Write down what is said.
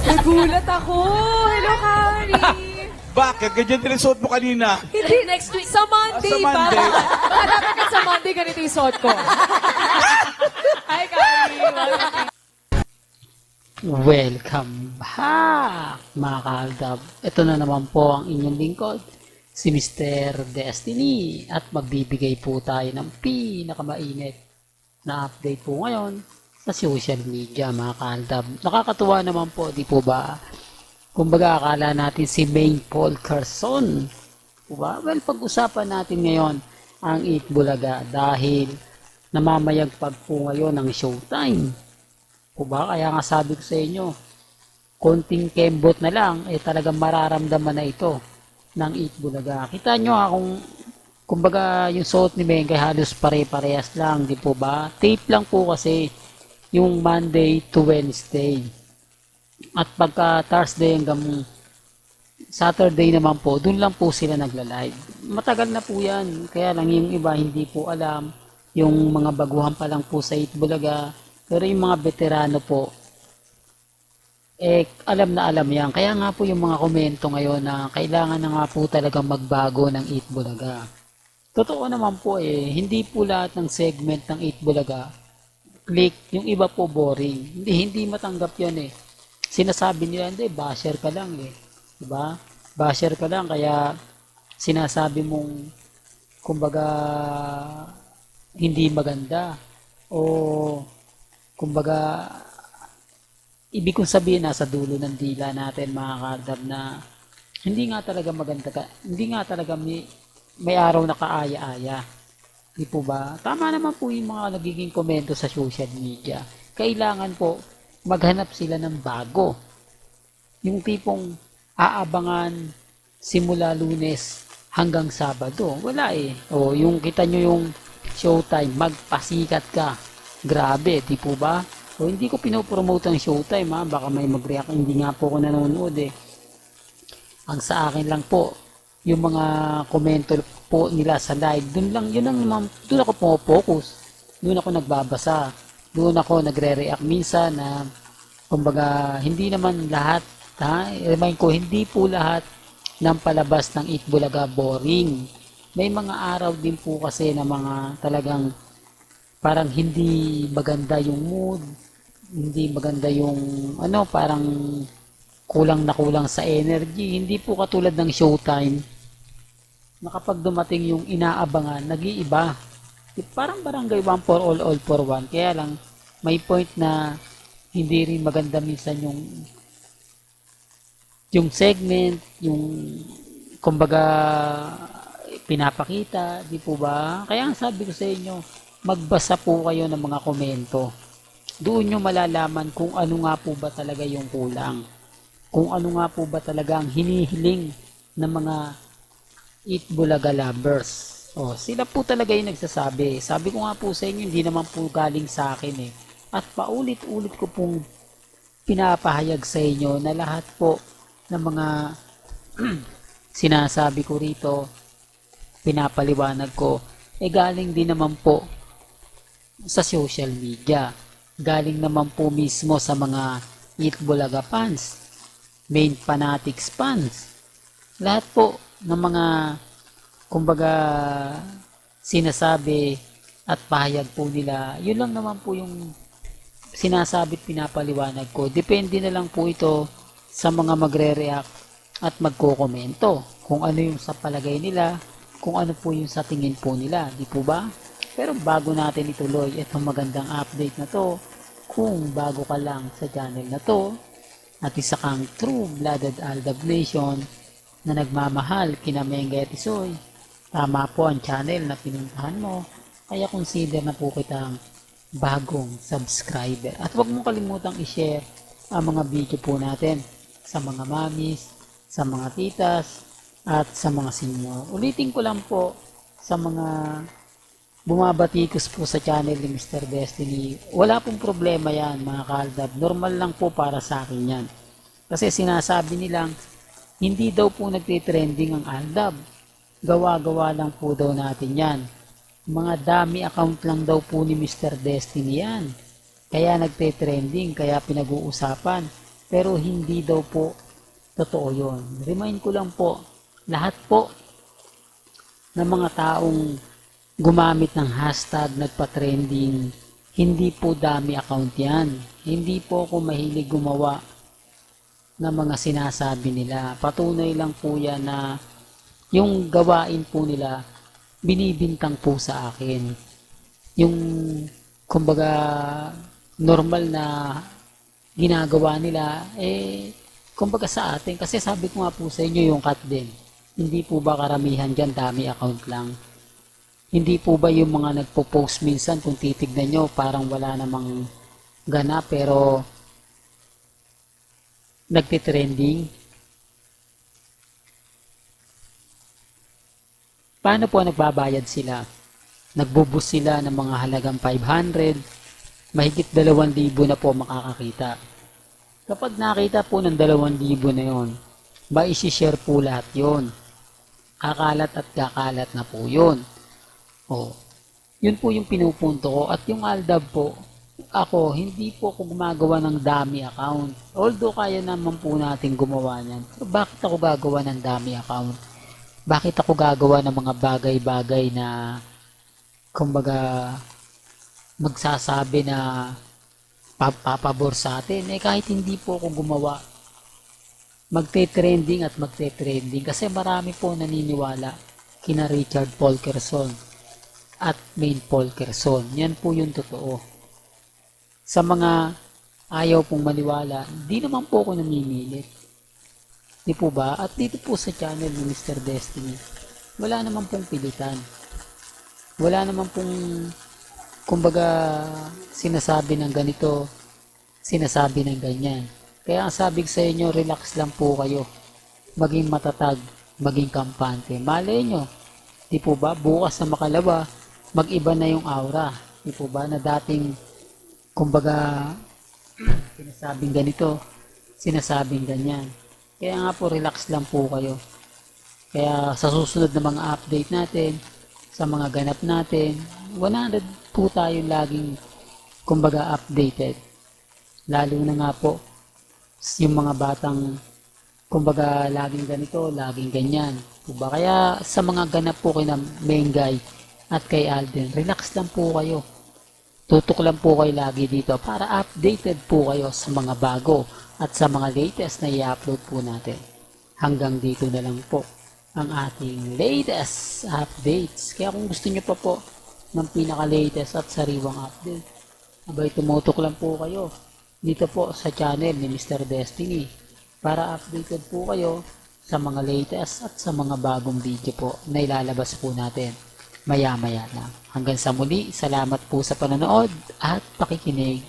Nagulat ako. Hello, Kari. Bakit? Ganyan din ang suot mo kanina. Hindi, next week. Sa Monday. Sa Monday. Baka dapat ka sa Monday, ganito yung suot ko. Hi, Kari. Welcome back, mga kaaldab. Ito na naman po ang inyong lingkod, si Mr. Destiny. At magbibigay po tayo ng pinakamainit na update po ngayon sa social media, mga kaaldab. Nakakatuwa naman po, di po ba? Kumbaga, akala natin si Maine Paul Carson. Diba? Well, pag-usapan natin ngayon ang Eat Bulaga dahil namamayagpag po ngayon ng Showtime. Diba? Kaya nga sabi ko sa inyo, konting kembot na lang, talagang mararamdaman na ito ng Eat Bulaga. Kita nyo kung kumbaga yung suot ni Mengay halos pare-parehas lang, di po ba? Tape lang po kasi yung Monday to Wednesday. At pagka Thursday hanggang Saturday naman po, dun lang po sila nagla-live. Matagal na po yan. Kaya lang yung iba hindi po alam. Yung mga baguhan pa lang po sa Eat Bulaga. Pero yung mga veterano po, alam na alam yan. Kaya nga po yung mga komento ngayon na kailangan na nga po talagang magbago ng Eat Bulaga. Totoo naman po hindi po lahat ng segment ng Eat Bulaga click, yung iba po boring. Hindi matanggap yun Sinasabi nila, hindi, basher ka lang diba? Basher ka lang, kaya sinasabi mong kumbaga hindi maganda o kumbaga ibig kong sabihin nasa dulo ng dila natin, mga kaaldab, na hindi nga talaga maganda ka, hindi nga talaga may araw na kaaya-aya. Di po ba? Tama naman po yung mga nagiging komento sa social media. Kailangan po maghanap sila ng bago. Yung tipong aabangan simula Lunes hanggang Sabado. Wala O yung kita nyo yung Showtime, magpasikat ka. Grabe, di po ba? O hindi ko pinopromote ang Showtime baka may mag-react. Hindi nga po ako nanonood Ang sa akin lang po, yung mga komento po nila sa live, doon ako pumofocus, doon ako nagbabasa, doon ako nagre-react minsan na kumbaga hindi naman lahat, remind ko, hindi po lahat ng palabas ng Eat Bulaga boring. May mga araw din po kasi na mga talagang parang hindi maganda yung mood, hindi maganda yung parang kulang na kulang sa energy. Hindi po katulad ng Showtime na kapag dumating yung inaabangan, nag-iiba. Parang barangay 1 for all for one. Kaya lang, may point na hindi rin maganda minsan yung segment, yung kumbaga pinapakita, di po ba? Kaya ang sabi ko sa inyo, magbasa po kayo ng mga komento. Doon nyo malalaman kung ano nga po ba talaga yung kulang. Kung ano nga po ba talaga ang hinihiling ng mga Eat Bulaga lovers. Sila po talaga yung nagsasabi. Sabi ko nga po sa inyo, hindi naman po galing sa akin At paulit-ulit ko pong pinapahayag sa inyo na lahat po ng mga sinasabi ko rito, pinapaliwanag ko, galing din naman po sa social media. Galing naman po mismo sa mga Eat Bulaga fans, Main Fanatics fans. Lahat po ng mga kumbaga sinasabi at pahayag po nila, yun lang naman po yung sinasabi at pinapaliwanag ko. Depende na lang po ito sa mga magre-react at magkokomento kung ano yung sa palagay nila, kung ano po yung sa tingin po nila, di po ba? Pero bago natin ituloy itong magandang update na to, kung bago ka lang sa channel na to at isa kang true-blooded Aldab Nation na nagmamahal kina Mengay at Isoy, tama po ang channel na pinuntahan mo, kaya consider na po kitang bagong subscriber. At huwag mong kalimutang i-share ang mga video po natin sa mga mamis, sa mga titas, at sa mga senior. Ulitin ko lang po sa mga bumabatikos po sa channel ni Mr. Destiny, wala pong problema yan, mga kaaldab. Normal lang po para sa akin yan. Kasi sinasabi nilang hindi daw po nagtitrending ang Aldab. Gawa-gawa lang po daw natin yan. Mga dami account lang daw po ni Mr. Destiny yan. Kaya nagtitrending, kaya pinag-uusapan. Pero hindi daw po totoo yon. Remind ko lang po, lahat po ng mga taong gumamit ng hashtag nagpa-trending, hindi po dami account yan. Hindi po ako mahilig gumawa ng mga sinasabi nila. Patunay lang po yan na yung gawain po nila, binibintang po sa akin. Yung, kumbaga, normal na ginagawa nila, kumbaga sa atin, kasi sabi ko nga po sa inyo yung cut din. Hindi po ba karamihan dyan, dami account lang? Hindi po ba yung mga nagpo-post minsan, kung titignan nyo, parang wala namang gana, pero nagtitrending? Paano po nagbabayad sila? Nagbubus sila ng mga halagang 500, mahigit 2,000 na po makakakita. Kapag nakita po ng 2,000 na yon, ba isi-share po lahat yon? Kakalat at kakalat na po yun. Yun po yung pinupunto ko. At yung Aldab po, ako, hindi po ako gumagawa ng dami account. Although kaya naman po natin gumawa niyan. Pero bakit ako gagawa ng dami account? Bakit ako gagawa ng mga bagay-bagay na kumbaga magsasabi na papabor sa atin? Kahit hindi po ako gumawa, magte-trending at magte-trending kasi marami po naniniwala kina Richard Polkerson at Maine Polkerson. Yan po yung totoo. Sa mga ayaw pong maniwala, hindi naman po ako namimilit. Di po ba? At dito po sa channel ni Mr. Destiny, wala naman pong pilitan. Wala naman pong, kumbaga, sinasabi ng ganito, sinasabi ng ganyan. Kaya ang sabi sa inyo, relax lang po kayo. Maging matatag, maging kampante. Malay nyo, di po ba? Bukas na makalawa, mag-iba na yung aura. Di po ba? Na dating, kumbaga, sinasabing ganito, sinasabing ganyan. Kaya nga po, relax lang po kayo. Kaya sa susunod na mga update natin, sa mga ganap natin, 100 po tayo laging, kumbaga, updated. Lalo na nga po, yung mga batang, kumbaga, laging ganito, laging ganyan. Diba? Kaya sa mga ganap po kina Mengay at kay Alden, relax lang po kayo. Tutok lang po kayo lagi dito para updated po kayo sa mga bago at sa mga latest na i-upload po natin. Hanggang dito na lang po ang ating latest updates. Kaya kung gusto nyo pa po ng pinaka-latest at sariwang update, abay tumutok lang po kayo dito po sa channel ni Mr. Destiny para updated po kayo sa mga latest at sa mga bagong video po na ilalabas po natin maya-maya lang. Hanggang sa muli, salamat po sa panonood at pakikinig.